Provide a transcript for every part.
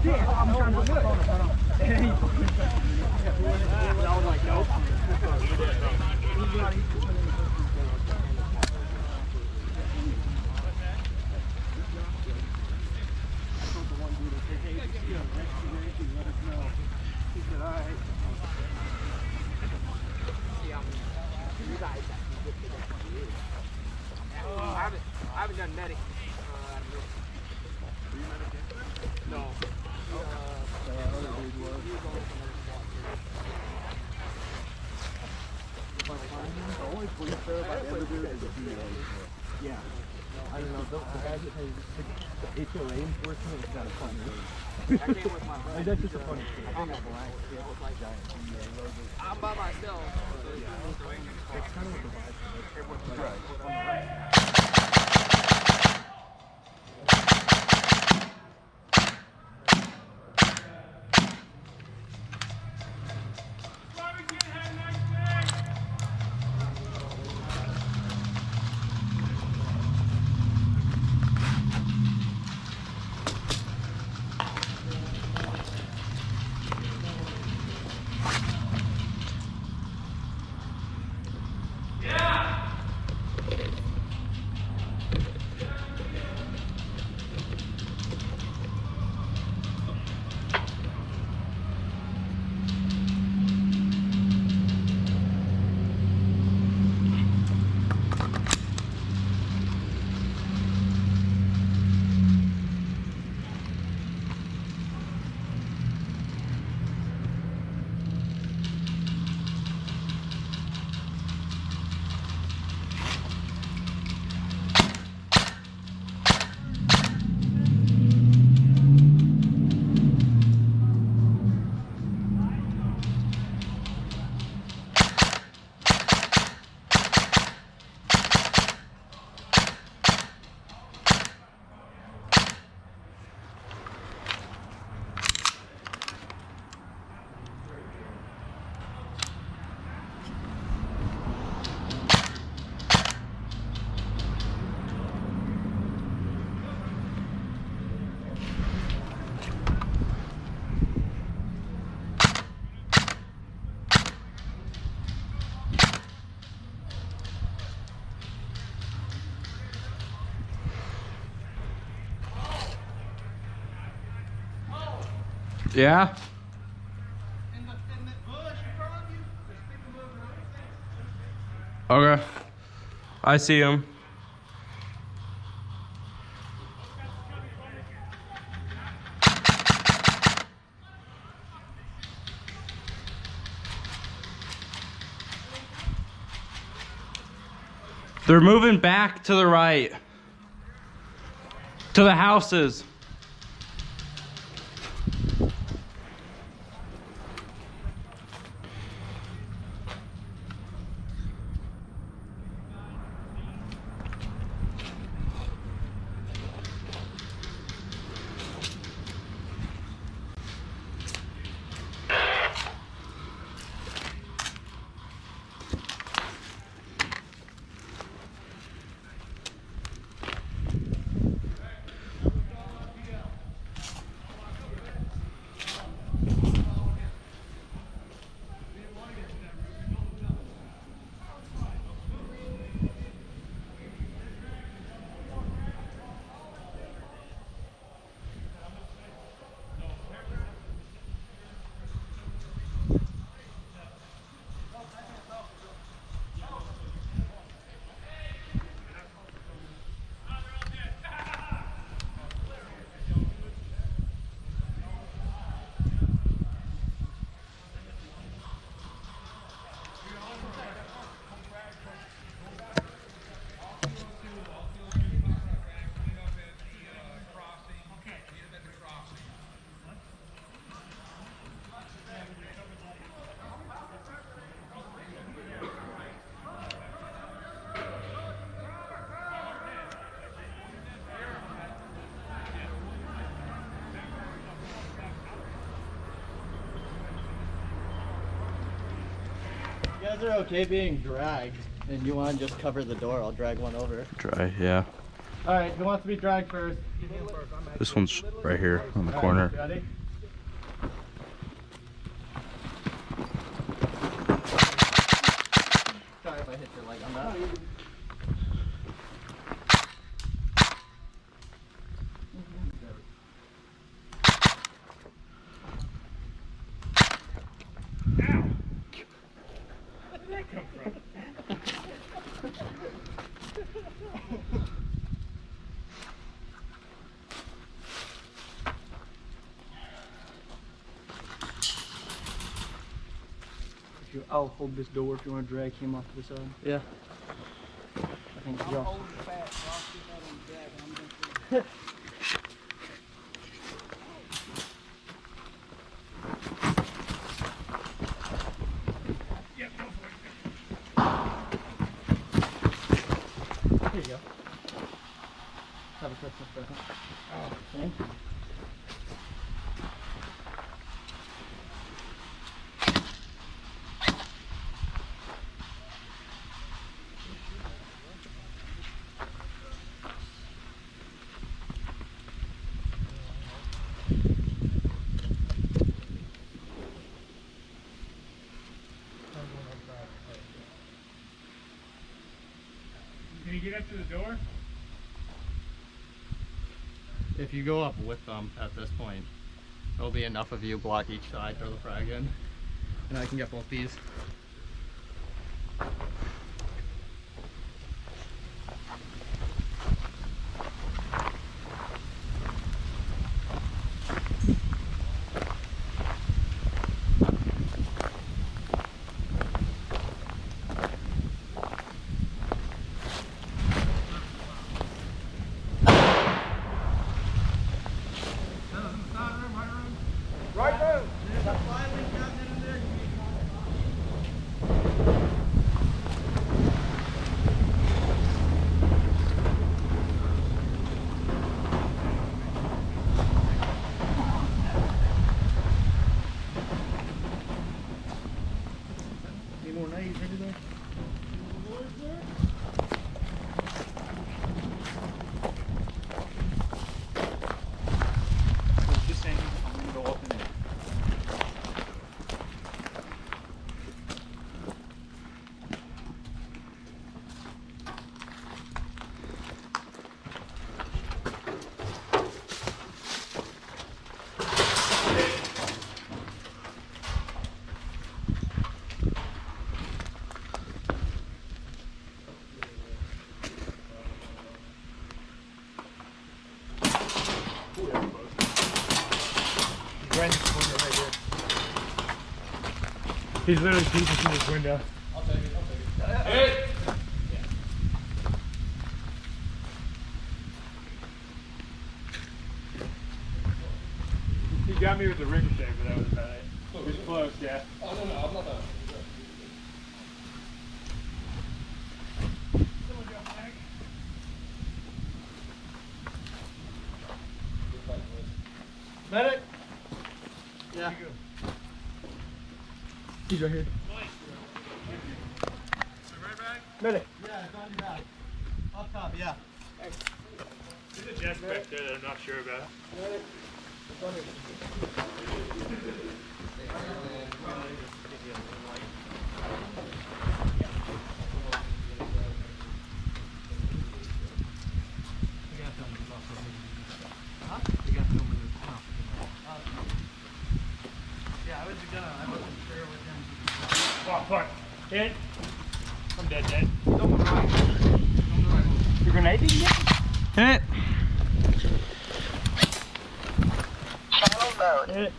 I haven't done medic. No. Yeah. I don't know. The guy that has the HOA enforcement is kind of funny. That came with my brother. That's just a funny story. I'm by myself. That's kind of what the vibe is. Yeah? In the bush in front of you, there's people moving around. Okay. I see him. They're moving back to the right. To the houses. You guys are okay being dragged, and you want to just cover the door, I'll drag one over. Try, yeah. All right, who wants to be dragged first? This one's right here on the corner. Ready? Sorry if I hit your leg on that. I'll hold this door if you want to drag him off to the side. Yeah. I think Josh. There you go. Have a Christmas present. Oh, thank you. Can you get up to the door? If you go up with them at this point, there'll be enough of you block each side, throw the frag in, and I can get both these. Right there. Any more knives into there? Just saying, I'm gonna go up in there. He's literally peeking through this window. He got me with the ricochet, but that was about it. It was close, yeah. Medic! Yeah. He's right here. Medic. Yeah, it's on your back. Up top, yeah. There's a desk back there that I'm not sure about. Medic. It's on here. Yeah, I wasn't sure what him. Oh, fuck. Hit. I'm dead, dead. Your grenade didn't get? Hit. Channel mode. Hit it.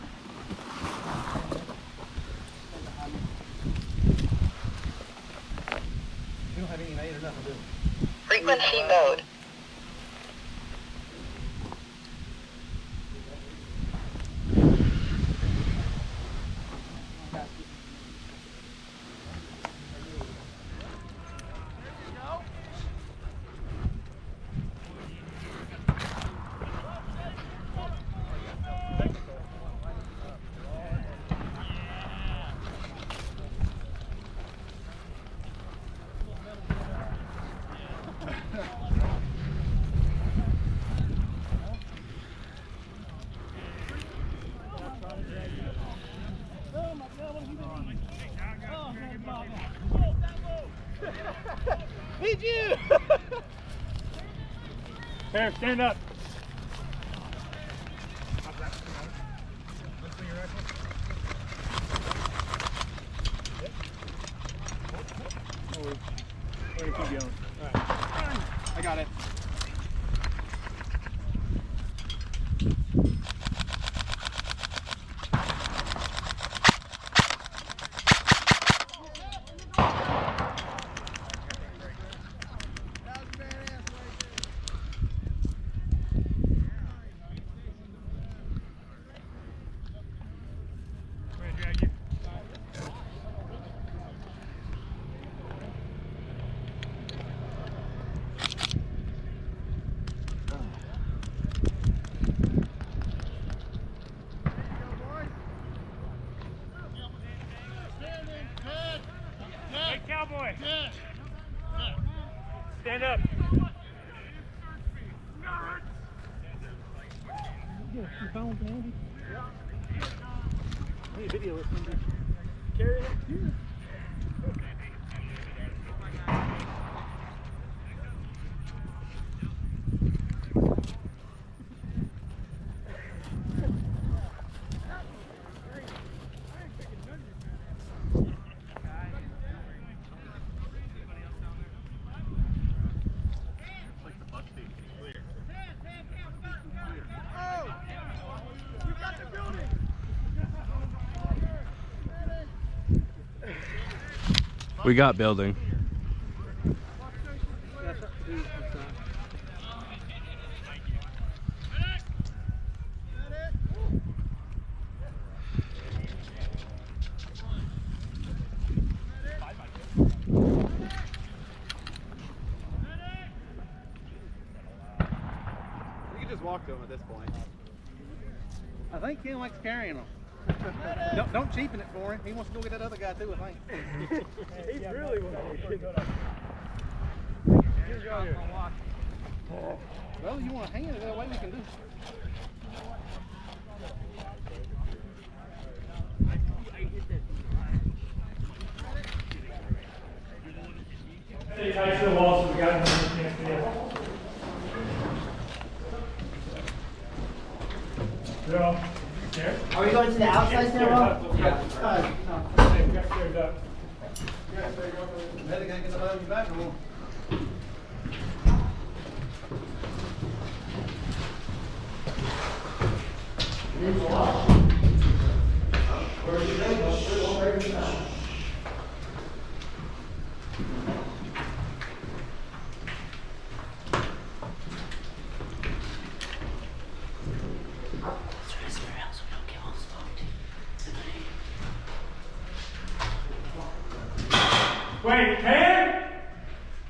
You don't have any night or nothing, do you? Frequency mode. Need you! Bear, stand up. We're gonna keep going. I got it. We're gonna drag you. Hey, cowboy. Stand up. Hey, video it. Carry it. We got building. You can just walk to him at this point. I think Ken likes carrying them. Don't cheapen it for him. He wants to go get that other guy too, I think. He really wants to. Well, you want to hand it, that way we can do it. Stay tight to the wall so the guys can't see it. Bill, there. Are we going to the outside Stairs now? up, let's go. No. Hey, get stairs up. Better get the other back room. Wait, Ken?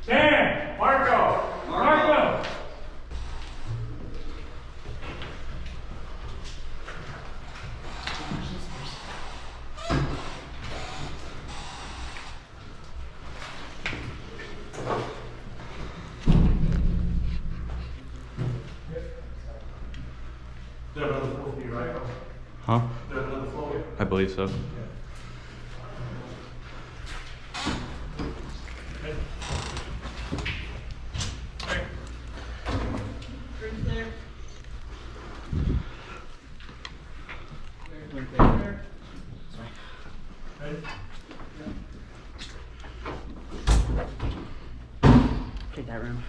Ken! Marco! Marco! Huh? I believe so. Take that room.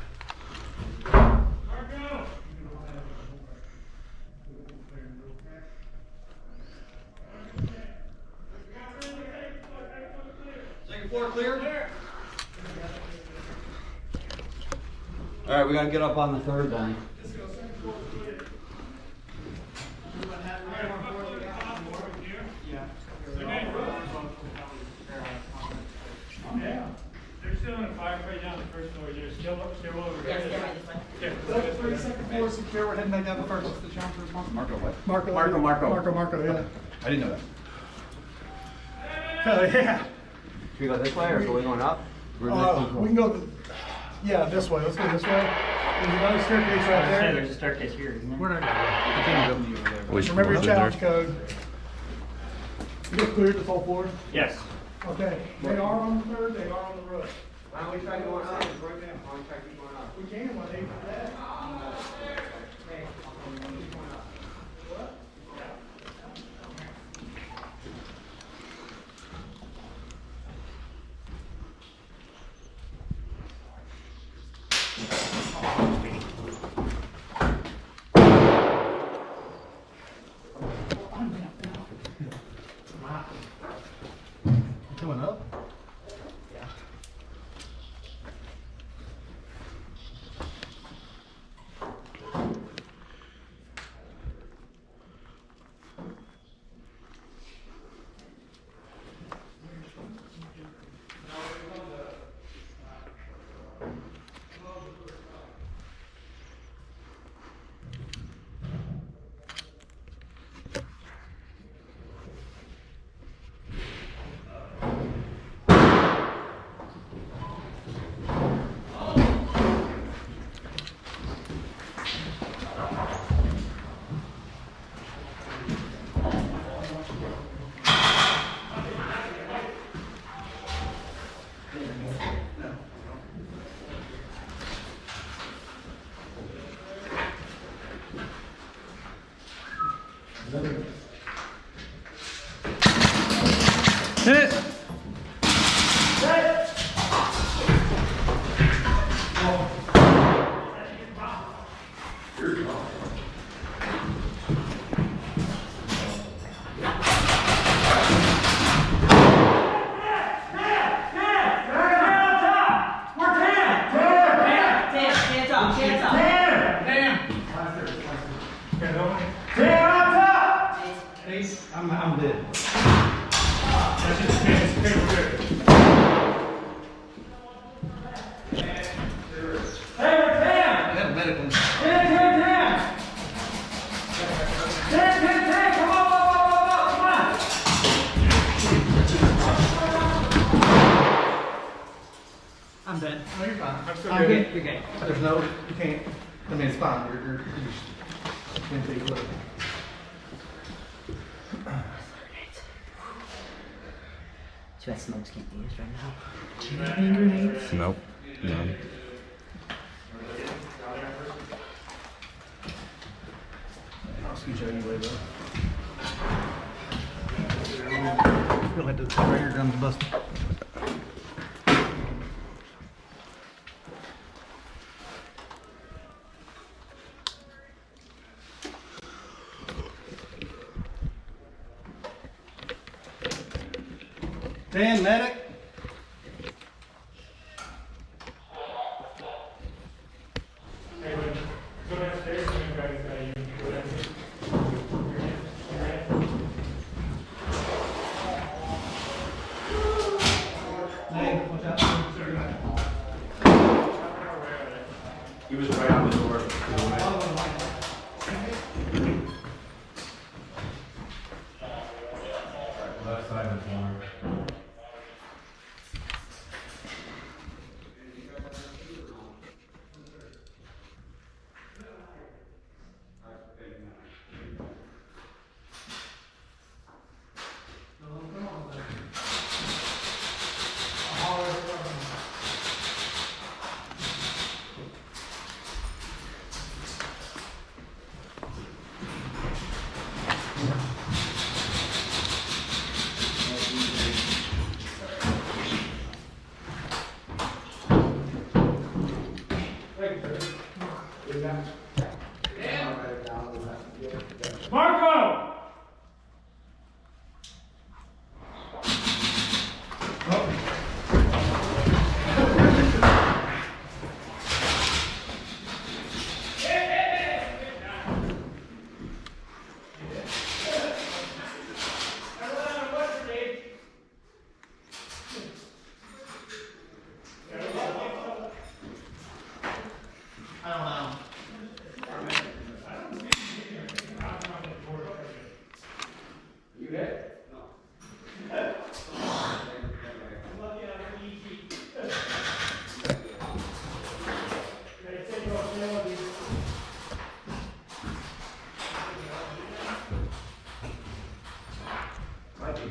Second floor clear? All right, we gotta get up on the third then. They're still in a firefight down the first floor. They're still over Yes, here. get right this way. Yeah. Second floor secure, we're heading back down the first. What's the challenge response? Marco, what? Marco, yeah. I didn't know that. Oh, yeah. Should we go this way or are we going up? We can go, yeah, this way. Let's go this way. There's another staircase right there. There's a staircase here, isn't there? We're not gonna Which go. Remember your ones are there? challenge code. You just cleared this whole floor? Yes. Okay, they are on the third, they are on the roof. Why don't we try going up? Right now. Why don't we try keep going up? We can when they do that. Coming up? Hit! Hands up, hands up. I'm dead. That's just okay, we're good. I had a medical. I'm dead. No, you're fine. I'm still I'm good. good. You're good. There's no, you can't, I mean, it's fine, you're just, can't take a look. Too bad smokes can't be used right now. Nope. None. I'll scoot you anyway, though. Feel like the trigger gun's busted. Dan, medic. Go downstairs and you guys, go downstairs. Dan, watch out. He was right on the door. Left side is warm.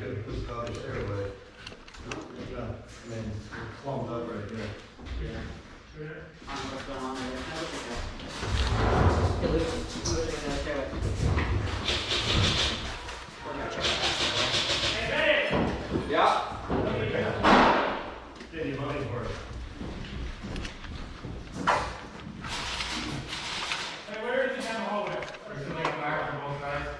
could put the other stairway. Yeah, and then it's slumped up right there. What's going on there? Hey, Luke, you look at the stairway. We're gonna check that out. Yeah. Get your money's worth. Hey, where is it down the hallway? There's something back on both sides.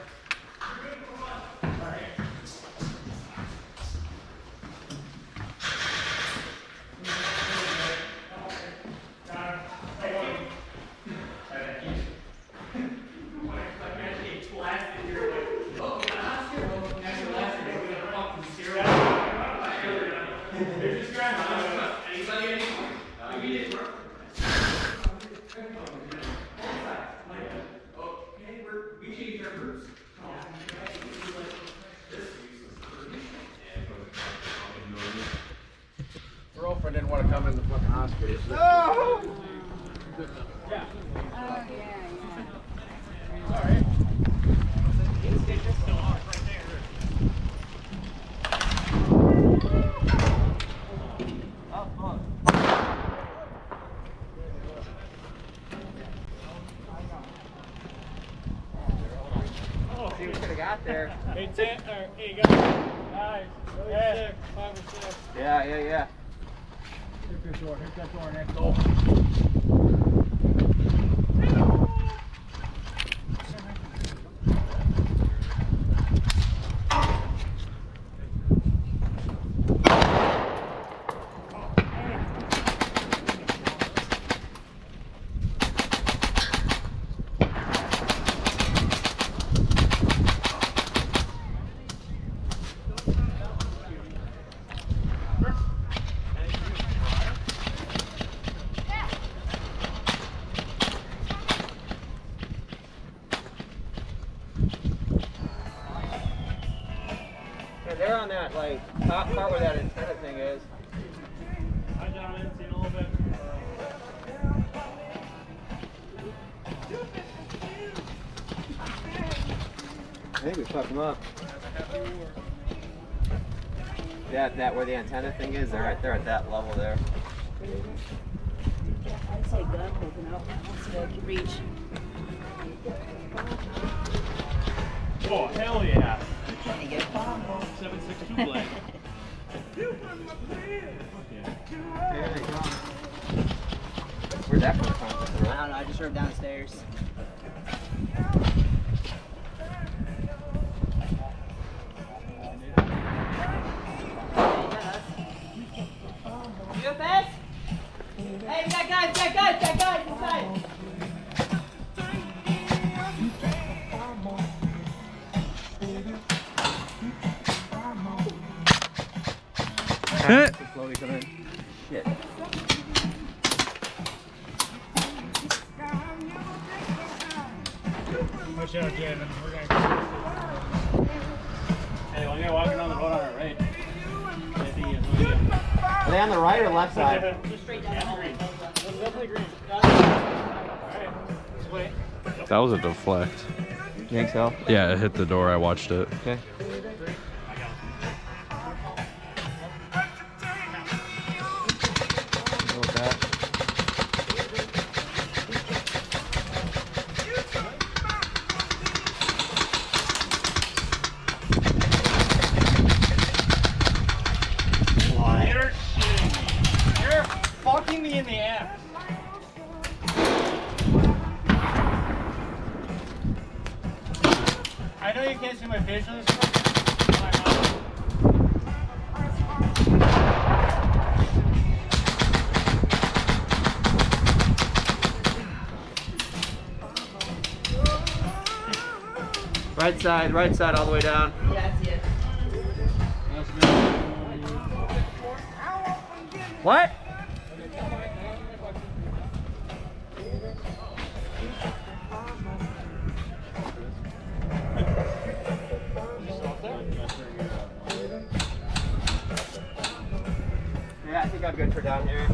Girlfriend didn't want to come in the fucking hospital. See what we could have got there. Hey, hey, guys. Guys. Yeah. 5 or 6. Yeah, yeah, yeah. Hit this door. Hit that door next door. Yeah, they're on that like top part where that antenna thing is. Hi, Jonathan. See you in a little bit. I think we fucked them up. That where the antenna thing is, they're right there at that level there. I'd say gun holding out so I can reach. Oh, hell yeah. Trying to get a bomb. 762 blade. There they come. Where'd that come from? I don't know, I just drove downstairs. You best? Hey, we got guys inside. Slowly come in. Shit. Watch out, Javin. We're going to. Hey, one guy walking on the road on our right. I think he is. Are they on the right or left side? Just straight down the hallway. Definitely green. Alright. Let's wait. That was a deflect. You think so? Yeah, it hit the door. I watched it. Okay. Go with that. You're shitting me. You're fucking me in the ass. I know you can't see my face on this one. Right side, all the way down. Yeah, I see it. What? Yeah, I think I'm good for down here.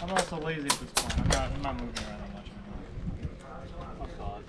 I'm also lazy at this point. I'm not moving around that much anymore. Oh, God.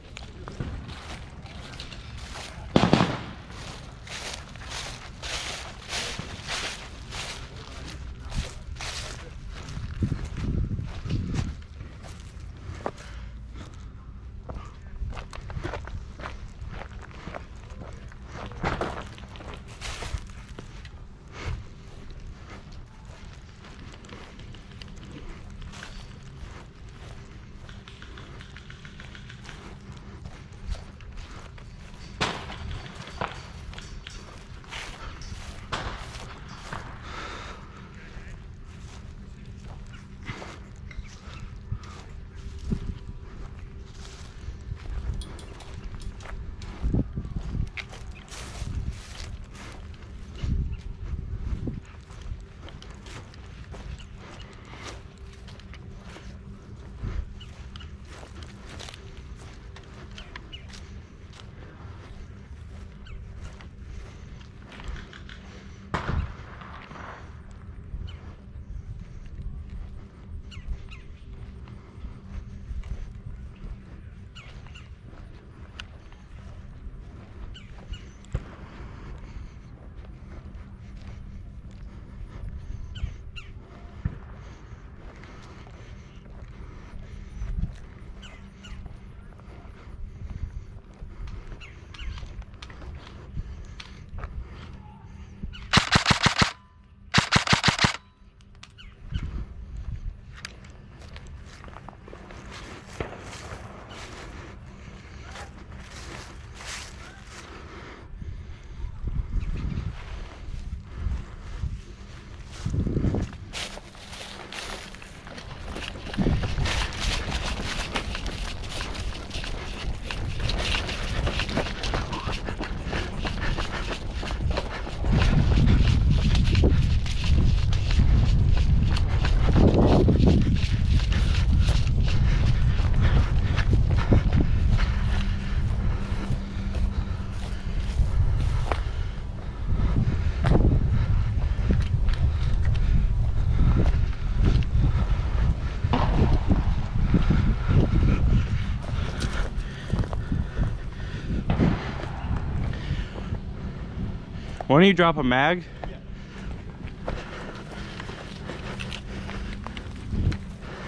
Why don't you drop a mag?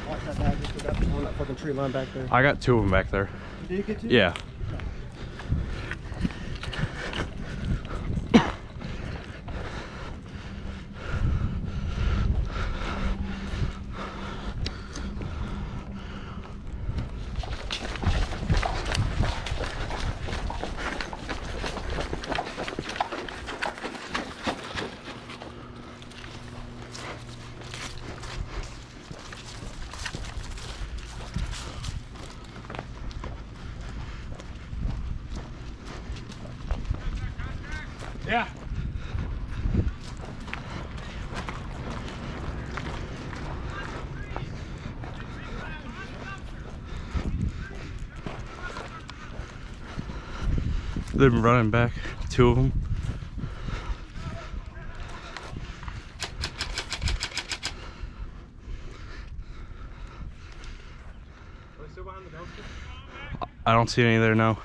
Watch that bag, just got on that fucking tree line back there. I got 2 of them back there. Did you get to? Yeah. Yeah. They've been running back, 2 of them. Are they still behind the dumpster? I don't see any there now.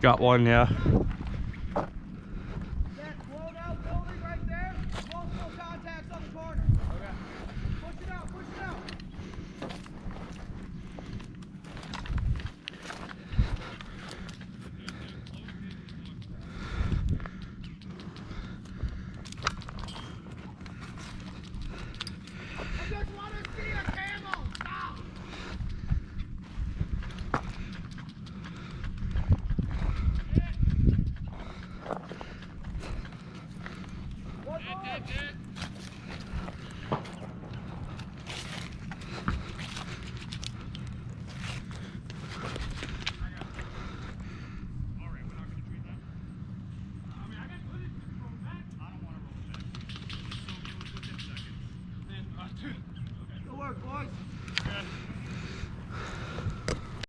Got one, yeah. Jack, slow down. corner. Push it out, push it out. I just want to see a camel. Stop. Good work, boys.